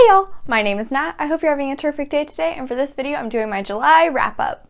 y'all, my name is Nat. I hope you're having a terrific day today, and for this video I'm doing my July wrap-up.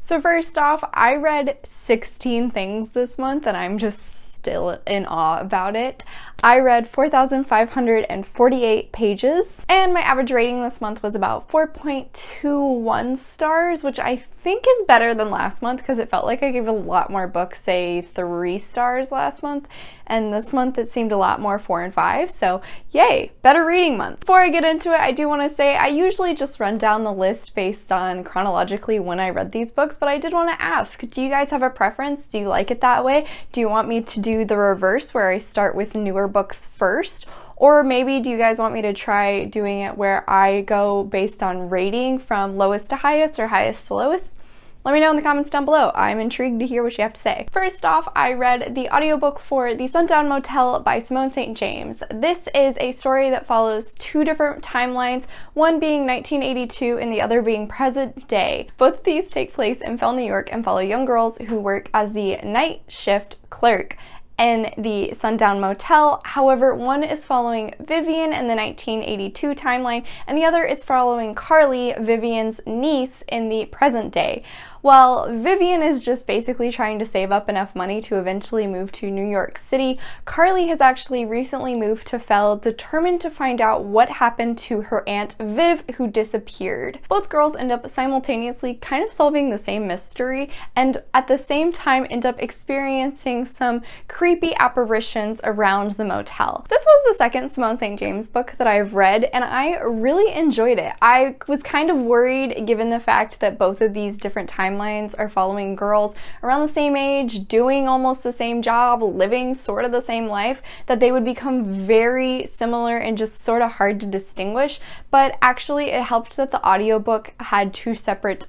So first off, I read 16 things this month and I'm just still in awe about it. I read 4,548 pages, and my average rating this month was about 4.21 stars, which I think is better than last month because it felt like I gave a lot more books, say 3 stars last month, and this month it seemed a lot more 4 and 5, so yay, better reading month. Before I get into it, I do want to say I usually just run down the list based on chronologically when I read these books, but I did want to ask, do you guys have a preference? Do you like it that way? Do you want me to do the reverse where I start with newer books first? Or maybe do you guys want me to try doing it where I go based on rating from lowest to highest or highest to lowest? Let me know in the comments down below. I'm intrigued to hear what you have to say. First off, I read the audiobook for The Sundown Motel by Simone St. James. This is a story that follows 2 different timelines, one being 1982 and the other being present day. Both of these take place in Fell, New York and follow young girls who work as the night shift clerk in the Sundown Motel. However, one is following Vivian in the 1982 timeline, and the other is following Carly, Vivian's niece, in the present day. While Vivian is just basically trying to save up enough money to eventually move to New York City, Carly has actually recently moved to Fell, determined to find out what happened to her aunt Viv, who disappeared. Both girls end up simultaneously kind of solving the same mystery, and at the same time end up experiencing some creepy apparitions around the motel. This was the second Simone St. James book that I've read, and I really enjoyed it. I was kind of worried, given the fact that both of these different timelines are following girls around the same age, doing almost the same job, living sort of the same life, that they would become very similar and just sort of hard to distinguish. But actually it helped that the audiobook had 2 separate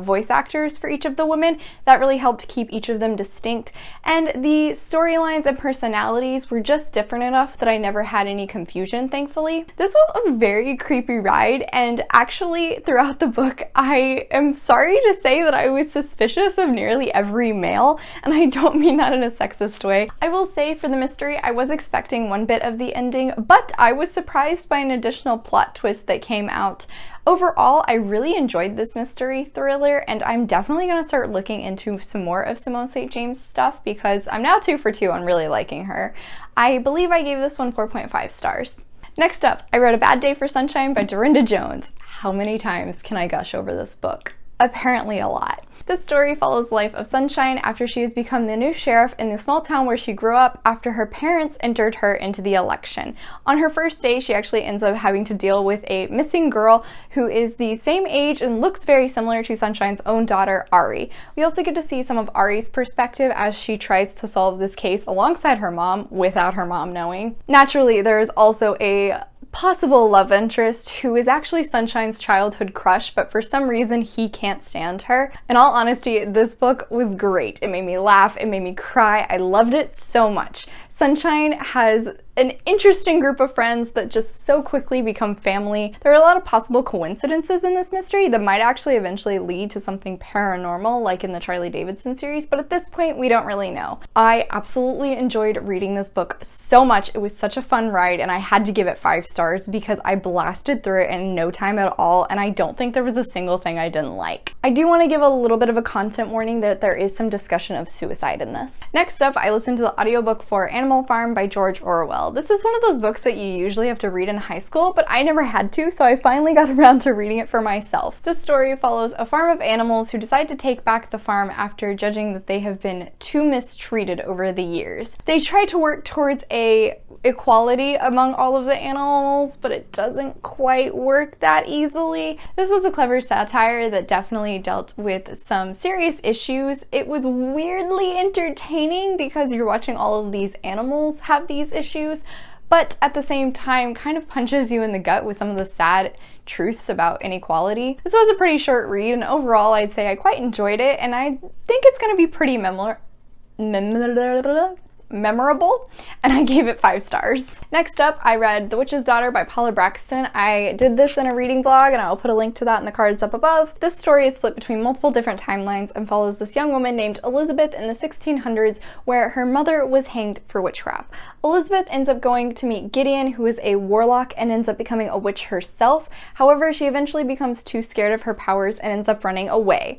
voice actors for each of the women. That really helped keep each of them distinct, and the storylines and personalities were just different enough that I never had any confusion, thankfully. This was a very creepy ride, and actually throughout the book I am sorry to say that I was suspicious of nearly every male, and I don't mean that in a sexist way. I will say for the mystery I was expecting one bit of the ending, but I was surprised by an additional plot twist that came out. Overall, I really enjoyed this mystery thriller, and I'm definitely going to start looking into some more of Simone St. James stuff because I'm now 2 for 2 on really liking her. I believe I gave this one 4.5 stars. Next up, I read A Bad Day for Sunshine by Dorinda Jones. How many times can I gush over this book? Apparently a lot. This story follows the life of Sunshine after she has become the new sheriff in the small town where she grew up after her parents entered her into the election. On her first day, she actually ends up having to deal with a missing girl who is the same age and looks very similar to Sunshine's own daughter, Ari. We also get to see some of Ari's perspective as she tries to solve this case alongside her mom without her mom knowing. Naturally, there is also a possible love interest who is actually Sunshine's childhood crush, but for some reason he can't stand her. In all honesty, this book was great. It made me laugh, it made me cry, I loved it so much. Sunshine has an interesting group of friends that just so quickly become family. There are a lot of possible coincidences in this mystery that might actually eventually lead to something paranormal like in the Charlie Davidson series, but at this point we don't really know. I absolutely enjoyed reading this book so much. It was such a fun ride, and I had to give it 5 stars because I blasted through it in no time at all, and I don't think there was a single thing I didn't like. I do want to give a little bit of a content warning that there is some discussion of suicide in this. Next up, I listened to the audiobook for Animal Farm by George Orwell. This is one of those books that you usually have to read in high school, but I never had to, so I finally got around to reading it for myself. This story follows a farm of animals who decide to take back the farm after judging that they have been too mistreated over the years. They try to work towards equality among all of the animals, but it doesn't quite work that easily. This was a clever satire that definitely dealt with some serious issues. It was weirdly entertaining because you're watching all of these animals have these issues, but at the same time kind of punches you in the gut with some of the sad truths about inequality. This was a pretty short read, and overall I'd say I quite enjoyed it, and I think it's going to be pretty memorable, and I gave it 5 stars. Next up, I read The Witch's Daughter by Paula Braxton. I did this in a reading blog, and I'll put a link to that in the cards up above. This story is split between multiple different timelines and follows this young woman named Elizabeth in the 1600s, where her mother was hanged for witchcraft. Elizabeth ends up going to meet Gideon, who is a warlock and ends up becoming a witch herself. However, she eventually becomes too scared of her powers and ends up running away.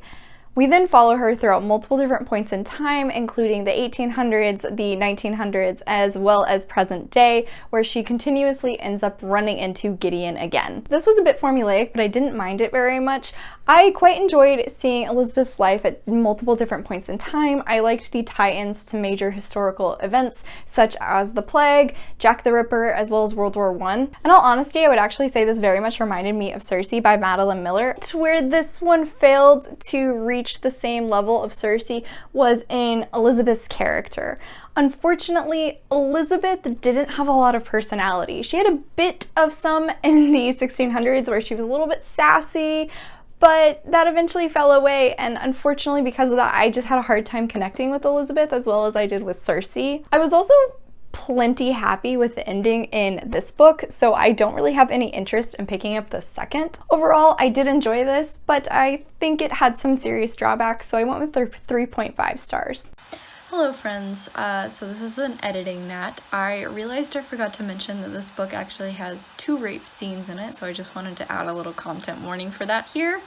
We then follow her throughout multiple different points in time, including the 1800s, the 1900s, as well as present day, where she continuously ends up running into Gideon again. This was a bit formulaic, but I didn't mind it very much. I quite enjoyed seeing Elizabeth's life at multiple different points in time. I liked the tie-ins to major historical events, such as the Plague, Jack the Ripper, as well as World War I. In all honesty, I would actually say this very much reminded me of Circe by Madeline Miller. To where this one failed to reach the same level of Circe was in Elizabeth's character. Unfortunately, Elizabeth didn't have a lot of personality. She had a bit of some in the 1600s where she was a little bit sassy, but that eventually fell away, and unfortunately because of that, I just had a hard time connecting with Elizabeth as well as I did with Circe. I was also plenty happy with the ending in this book, so I don't really have any interest in picking up the second. Overall, I did enjoy this, but I think it had some serious drawbacks, so I went with 3.5 stars. Hello friends, so this is an editing nat. I realized I forgot to mention that this book actually has 2 rape scenes in it, so I just wanted to add a little content warning for that here.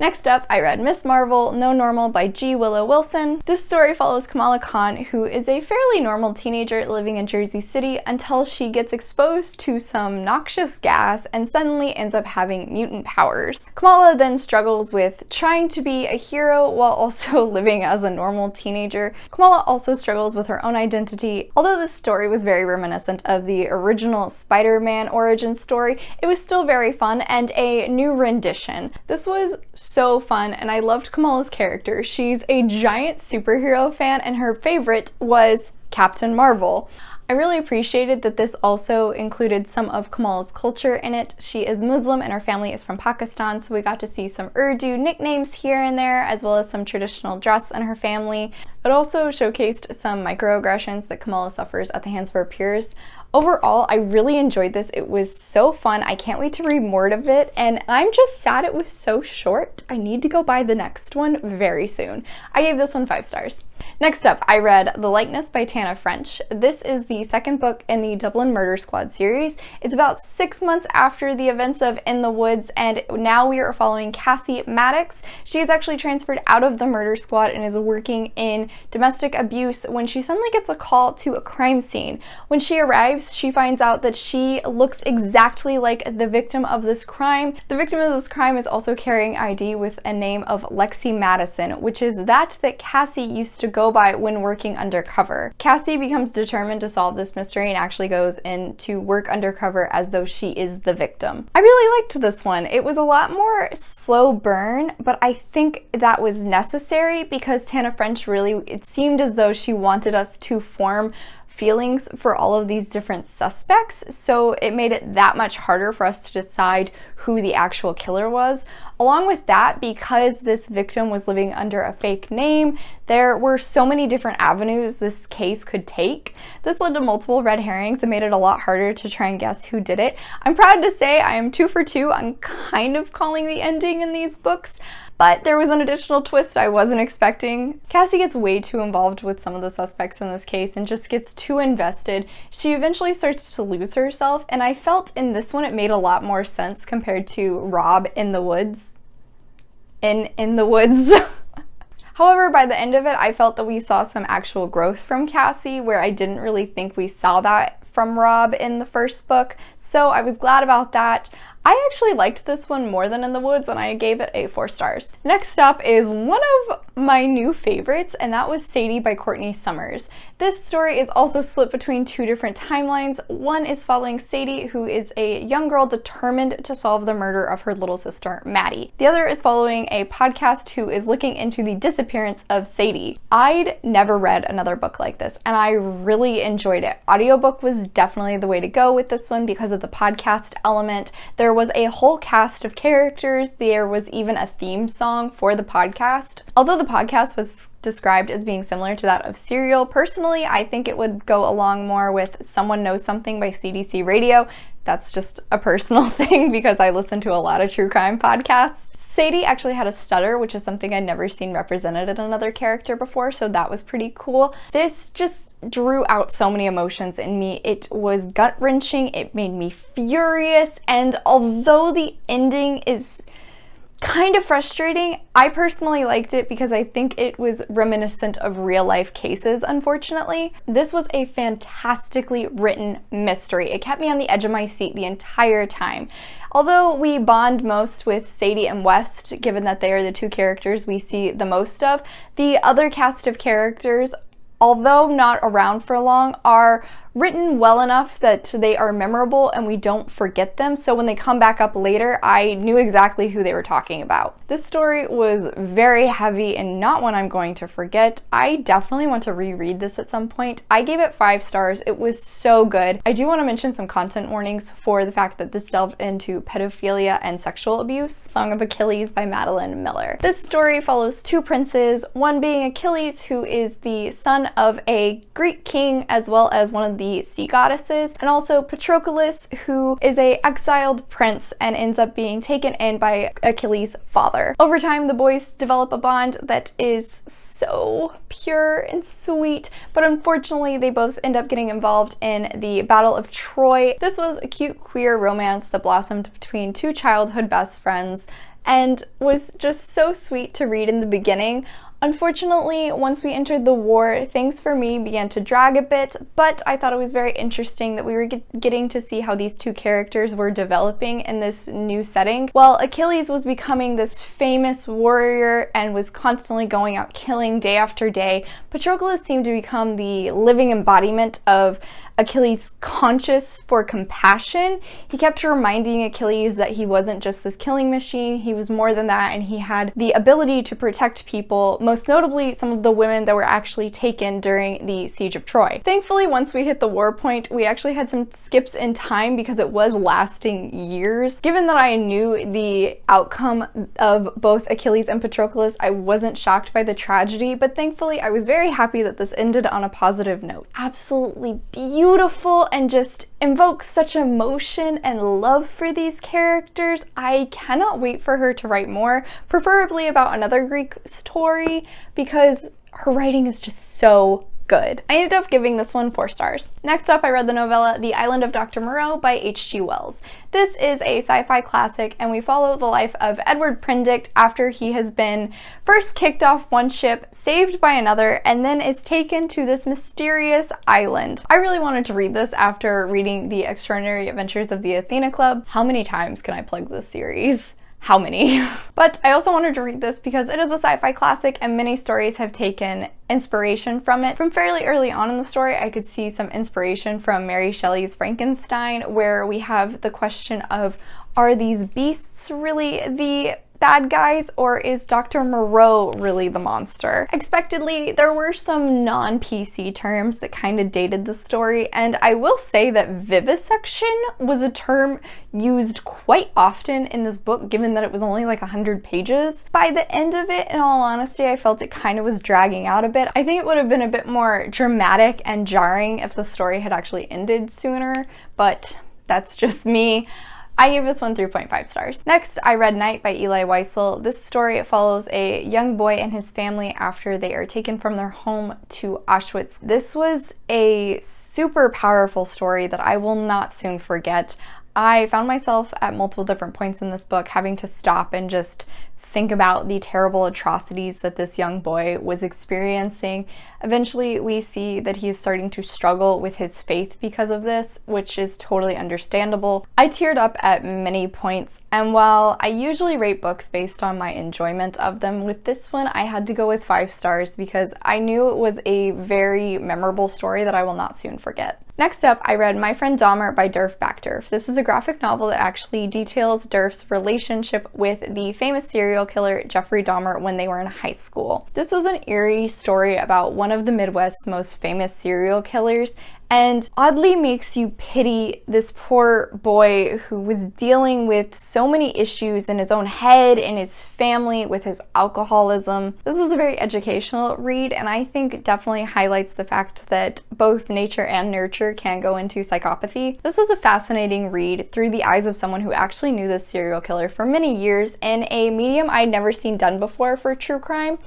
Next up, I read Miss Marvel, No Normal by G. Willow Wilson. This story follows Kamala Khan, who is a fairly normal teenager living in Jersey City until she gets exposed to some noxious gas and suddenly ends up having mutant powers. Kamala then struggles with trying to be a hero while also living as a normal teenager. Kamala also struggles with her own identity. Although this story was very reminiscent of the original Spider-Man origin story, it was still very fun and a new rendition. This was so fun, and I loved Kamala's character. She's a giant superhero fan, and her favorite was Captain Marvel. I really appreciated that this also included some of Kamala's culture in it. She is Muslim and her family is from Pakistan, so we got to see some Urdu nicknames here and there, as well as some traditional dress in her family. It also showcased some microaggressions that Kamala suffers at the hands of her peers. Overall, I really enjoyed this. It was so fun. I can't wait to read more of it, and I'm just sad it was so short. I need to go buy the next one very soon. I gave this one 5 stars. Next up, I read The Likeness by Tana French. This is the second book in the Dublin Murder Squad series. It's about 6 months after the events of In the Woods, and now we are following Cassie Maddox. She is actually transferred out of the murder squad and is working in domestic abuse when she suddenly gets a call to a crime scene. When she arrives, she finds out that she looks exactly like the victim of this crime. The victim of this crime is also carrying ID with a name of Lexi Madison, which is that Cassie used to go by when working undercover. Cassie becomes determined to solve this mystery and actually goes in to work undercover as though she is the victim. I really liked this one. It was a lot more slow burn, but I think that was necessary because Tana French really, it seemed as though she wanted us to form feelings for all of these different suspects, so it made it that much harder for us to decide who the actual killer was. Along with that, because this victim was living under a fake name, there were so many different avenues this case could take. This led to multiple red herrings and made it a lot harder to try and guess who did it. I'm proud to say I am 2 for 2 on kind of calling the ending in these books, but there was an additional twist I wasn't expecting. Cassie gets way too involved with some of the suspects in this case and just gets too invested. She eventually starts to lose herself, and I felt in this one it made a lot more sense compared to Rob in the Woods. In the Woods. However, by the end of it, I felt that we saw some actual growth from Cassie, where I didn't really think we saw that from Rob in the first book, so I was glad about that. I actually liked this one more than In the Woods, and I gave it a 4 stars. Next up is one of my new favorites, and that was Sadie by Courtney Summers. This story is also split between 2 different timelines. One is following Sadie, who is a young girl determined to solve the murder of her little sister, Maddie. The other is following a podcast who is looking into the disappearance of Sadie. I'd never read another book like this, and I really enjoyed it. Audiobook was definitely the way to go with this one because of the podcast element. There was a whole cast of characters. There was even a theme song for the podcast. Although the podcast was described as being similar to that of Serial. Personally, I think it would go along more with Someone Knows Something by CDC Radio. That's just a personal thing because I listen to a lot of true crime podcasts. Sadie actually had a stutter, which is something I'd never seen represented in another character before, so that was pretty cool. This just drew out so many emotions in me. It was gut-wrenching, it made me furious, and although the ending is kind of frustrating, I personally liked it because I think it was reminiscent of real life cases, unfortunately. This was a fantastically written mystery. It kept me on the edge of my seat the entire time. Although we bond most with Sadie and West, given that they are the two characters we see the most of, the other cast of characters, although not around for long, are written well enough that they are memorable and we don't forget them, so when they come back up later, I knew exactly who they were talking about. This story was very heavy and not one I'm going to forget. I definitely want to reread this at some point. I gave it 5 stars. It was so good. I do want to mention some content warnings for the fact that this delved into pedophilia and sexual abuse. Song of Achilles by Madeline Miller. This story follows 2 princes, one being Achilles, who is the son of a Greek king as well as one of the sea goddesses, and also Patroclus, who is a exiled prince and ends up being taken in by Achilles' father. Over time, the boys develop a bond that is so pure and sweet, but unfortunately they both end up getting involved in the Battle of Troy. This was a cute queer romance that blossomed between 2 childhood best friends and was just so sweet to read in the beginning. Unfortunately, once we entered the war, things for me began to drag a bit, but I thought it was very interesting that we were getting to see how these 2 characters were developing in this new setting. While Achilles was becoming this famous warrior and was constantly going out killing day after day, Patroclus seemed to become the living embodiment of Achilles' conscience for compassion. He kept reminding Achilles that he wasn't just this killing machine, he was more than that, and he had the ability to protect people, most notably some of the women that were actually taken during the Siege of Troy. Thankfully, once we hit the war point, we actually had some skips in time because it was lasting years. Given that I knew the outcome of both Achilles and Patroclus, I wasn't shocked by the tragedy, but thankfully I was very happy that this ended on a positive note. Absolutely beautiful and just invokes such emotion and love for these characters. I cannot wait for her to write more, preferably about another Greek story, because her writing is just so good. I ended up giving this one 4 stars. Next up, I read the novella The Island of Dr. Moreau by H.G. Wells. This is a sci-fi classic, and we follow the life of Edward Prendick after he has been first kicked off one ship, saved by another, and then is taken to this mysterious island. I really wanted to read this after reading The Extraordinary Adventures of the Athena Club. How many times can I plug this series? How many? But I also wanted to read this because it is a sci-fi classic and many stories have taken inspiration from it. From fairly early on in the story, I could see some inspiration from Mary Shelley's Frankenstein, where we have the question of, are these beasts really the bad guys, or is Dr. Moreau really the monster? Expectedly, there were some non-PC terms that kind of dated the story, and I will say that vivisection was a term used quite often in this book, given that it was only like 100 pages. By the end of it, in all honesty, I felt it kind of was dragging out a bit. I think it would have been a bit more dramatic and jarring if the story had actually ended sooner, but that's just me. I gave this one 3.5 stars. Next, I read Night by Eli Wiesel. This story follows a young boy and his family after they are taken from their home to Auschwitz. This was a super powerful story that I will not soon forget. I found myself at multiple different points in this book having to stop and just think about the terrible atrocities that this young boy was experiencing. Eventually, we see that he is starting to struggle with his faith because of this, which is totally understandable. I teared up at many points, and while I usually rate books based on my enjoyment of them, with this one I had to go with 5 stars because I knew it was a very memorable story that I will not soon forget. Next up, I read My Friend Dahmer by Derf Backderf. This is a graphic novel that actually details Derf's relationship with the famous serial killer Jeffrey Dahmer when they were in high school. This was an eerie story about one of the Midwest's most famous serial killers, and oddly makes you pity this poor boy who was dealing with so many issues in his own head, in his family, with his alcoholism. This was a very educational read, and I think definitely highlights the fact that both nature and nurture can go into psychopathy. This was a fascinating read through the eyes of someone who actually knew this serial killer for many years in a medium I'd never seen done before for true crime.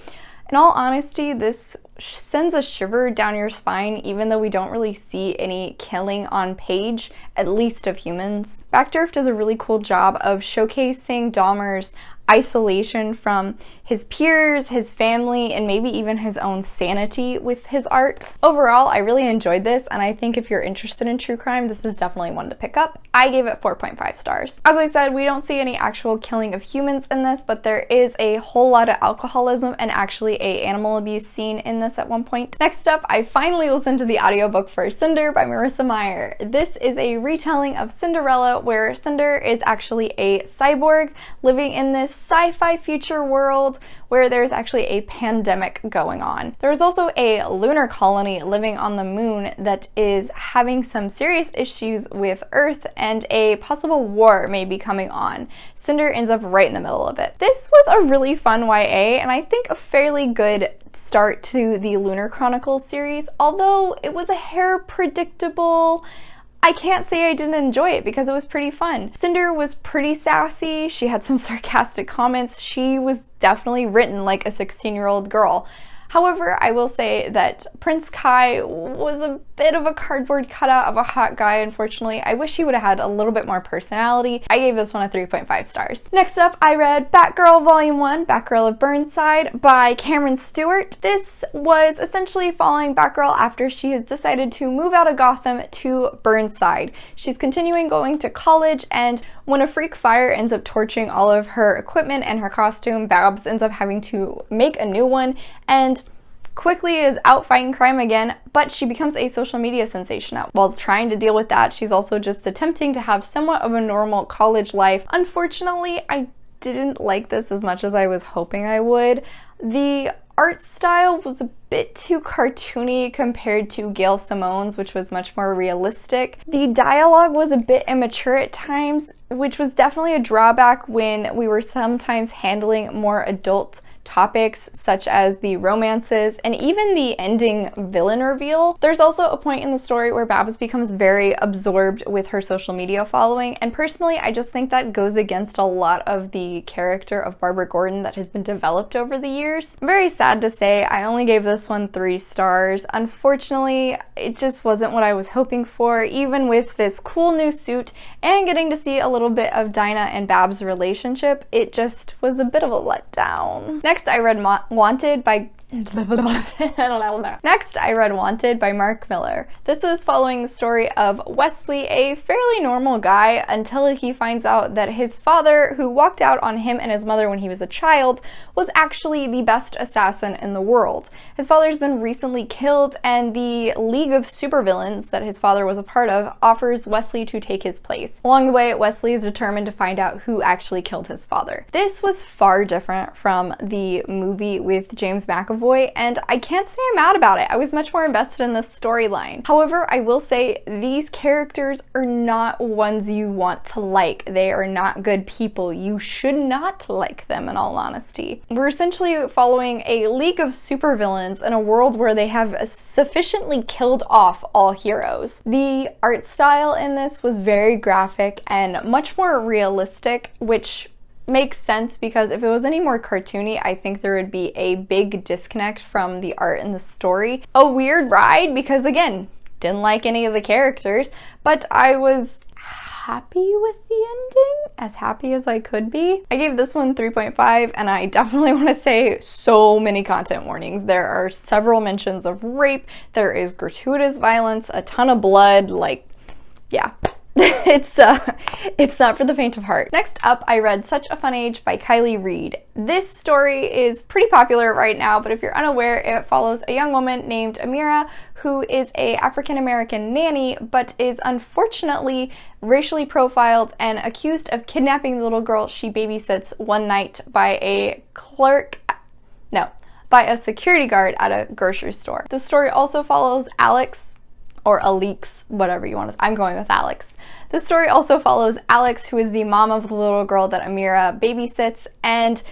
In all honesty, this sends a shiver down your spine even though we don't really see any killing on page, at least of humans. Backdraft does a really cool job of showcasing Dahmer's isolation from his peers, his family, and maybe even his own sanity with his art. Overall, I really enjoyed this, and I think if you're interested in true crime, this is definitely one to pick up. I gave it 4.5 stars. As I said, we don't see any actual killing of humans in this, but there is a whole lot of alcoholism and actually a animal abuse scene in this at one point. Next up, I finally listened to the audiobook for Cinder by Marissa Meyer. This is a retelling of Cinderella where Cinder is actually a cyborg living in this sci-fi future world where there's actually a pandemic going on. There's also a lunar colony living on the moon that is having some serious issues with Earth, and a possible war may be coming on. Cinder ends up right in the middle of it. This was a really fun YA, and I think a fairly good start to the Lunar Chronicles series, although it was a hair predictable. I can't say I didn't enjoy it because it was pretty fun. Cinder was pretty sassy, she had some sarcastic comments, she was definitely written like a 16-year-old girl. However, I will say that Prince Kai was a bit of a cardboard cutout of a hot guy, unfortunately. I wish he would have had a little bit more personality. I gave this one a 3.5 stars. Next up, I read Batgirl Volume 1, Batgirl of Burnside by Cameron Stewart. This was essentially following Batgirl after she has decided to move out of Gotham to Burnside. She's continuing going to college, and when a freak fire ends up torching all of her equipment and her costume, Babs ends up having to make a new one, and quickly is out fighting crime again, but she becomes a social media sensation. While trying to deal with that, she's also just attempting to have somewhat of a normal college life. Unfortunately, I didn't like this as much as I was hoping I would. The art style was a bit too cartoony compared to Gail Simone's, which was much more realistic. The dialogue was a bit immature at times, which was definitely a drawback when we were sometimes handling more adult topics such as the romances and even the ending villain reveal. There's also a point in the story where Babs becomes very absorbed with her social media following, and personally I just think that goes against a lot of the character of Barbara Gordon that has been developed over the years. I'm very sad to say I only gave this one 3 stars. Unfortunately, it just wasn't what I was hoping for, even with this cool new suit and getting to see a little bit of Dinah and Babs' relationship. It just was a bit of a letdown. Next, I read Wanted by Mark Miller. This is following the story of Wesley, a fairly normal guy until he finds out that his father, who walked out on him and his mother when he was a child, was actually the best assassin in the world. His father's been recently killed, and the League of Supervillains that his father was a part of offers Wesley to take his place. Along the way, Wesley is determined to find out who actually killed his father. This was far different from the movie with James McAvoy, and I can't say I'm mad about it. I was much more invested in this storyline. However, I will say these characters are not ones you want to like. They are not good people. You should not like them, in all honesty. We're essentially following a league of supervillains in a world where they have sufficiently killed off all heroes. The art style in this was very graphic and much more realistic, which makes sense because if it was any more cartoony, I think there would be a big disconnect from the art and the story. A weird ride because, again, didn't like any of the characters, but I was happy with the ending, as happy as I could be. I gave this one 3.5, and I definitely want to say so many content warnings. There are several mentions of rape, there is gratuitous violence, a ton of blood, like, yeah. It's not for the faint of heart. Next up, I read Such a Fun Age by Kylie Reed. This story is pretty popular right now, but if you're unaware, it follows a young woman named Amira who is a African-American nanny, but is unfortunately racially profiled and accused of kidnapping the little girl she babysits one night by a security guard at a grocery store. The story also follows Alex, or Alex, whatever you want to say. I'm going with Alex. This story also follows Alex, who is the mom of the little girl that Amira babysits, and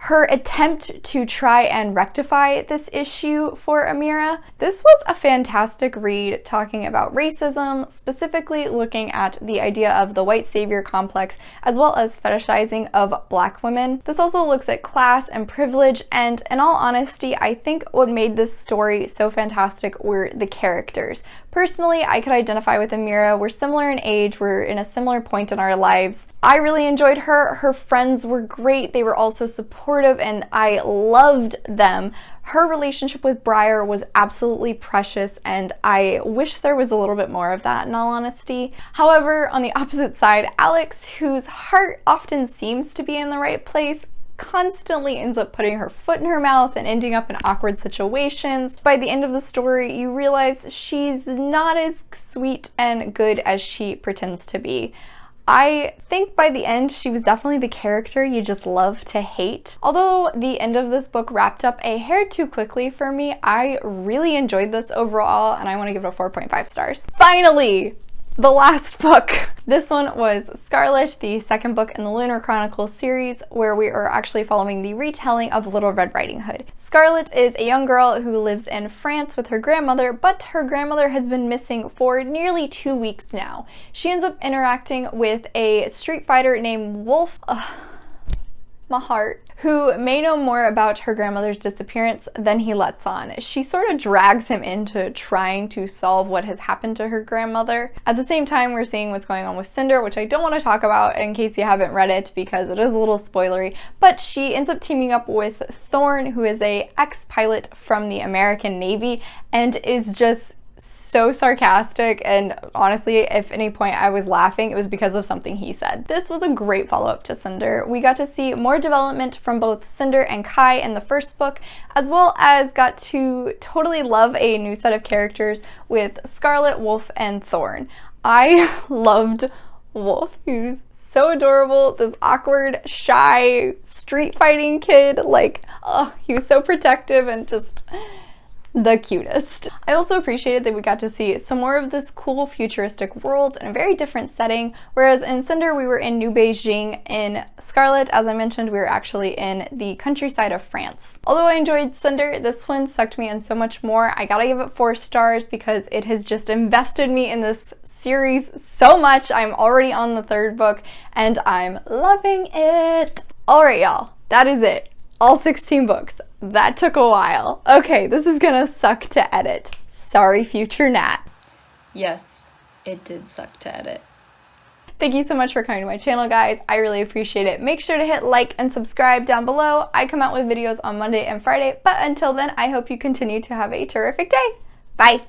her attempt to try and rectify this issue for Amira. This was a fantastic read talking about racism, specifically looking at the idea of the white savior complex, as well as fetishizing of Black women. This also looks at class and privilege, and in all honesty, I think what made this story so fantastic were the characters. Personally, I could identify with Amira. We're similar in age, we're in a similar point in our lives. I really enjoyed her. Her friends were great. They were also supportive and I loved them. Her relationship with Briar was absolutely precious and I wish there was a little bit more of that in all honesty. However, on the opposite side, Alex, whose heart often seems to be in the right place, constantly ends up putting her foot in her mouth and ending up in awkward situations. By the end of the story, you realize she's not as sweet and good as she pretends to be. I think by the end, she was definitely the character you just love to hate. Although the end of this book wrapped up a hair too quickly for me, I really enjoyed this overall and I want to give it a 4.5 stars. Finally! The last book. This one was Scarlet, the second book in the Lunar Chronicles series, where we are actually following the retelling of Little Red Riding Hood. Scarlet is a young girl who lives in France with her grandmother, but her grandmother has been missing for nearly 2 weeks now. She ends up interacting with a street fighter named Wolf. My heart. Who may know more about her grandmother's disappearance than he lets on. She sort of drags him into trying to solve what has happened to her grandmother. At the same time, we're seeing what's going on with Cinder, which I don't want to talk about in case you haven't read it because it is a little spoilery, but she ends up teaming up with Thorn, who is a ex-pilot from the American Navy and is just so sarcastic, and honestly, if any point I was laughing, it was because of something he said. This was a great follow-up to Cinder. We got to see more development from both Cinder and Kai in the first book, as well as got to totally love a new set of characters with Scarlet, Wolf, and Thorn. I loved Wolf. He was so adorable, this awkward, shy, street fighting kid. Like, oh, he was so protective and just the cutest. I also appreciated that we got to see some more of this cool futuristic world in a very different setting, whereas in Cinder we were in New Beijing. In Scarlet, as I mentioned, we were actually in the countryside of France. Although I enjoyed Cinder, this one sucked me in so much more. I gotta give it 4 stars because it has just invested me in this series so much. I'm already on the 3rd book and I'm loving it. Alright y'all, that is it. All 16 books. That took a while. Okay, this is gonna suck to edit. Sorry, future Nat. Yes, it did suck to edit. Thank you so much for coming to my channel, guys. I really appreciate it. Make sure to hit like and subscribe down below. I come out with videos on Monday and Friday, but until then, I hope you continue to have a terrific day. Bye.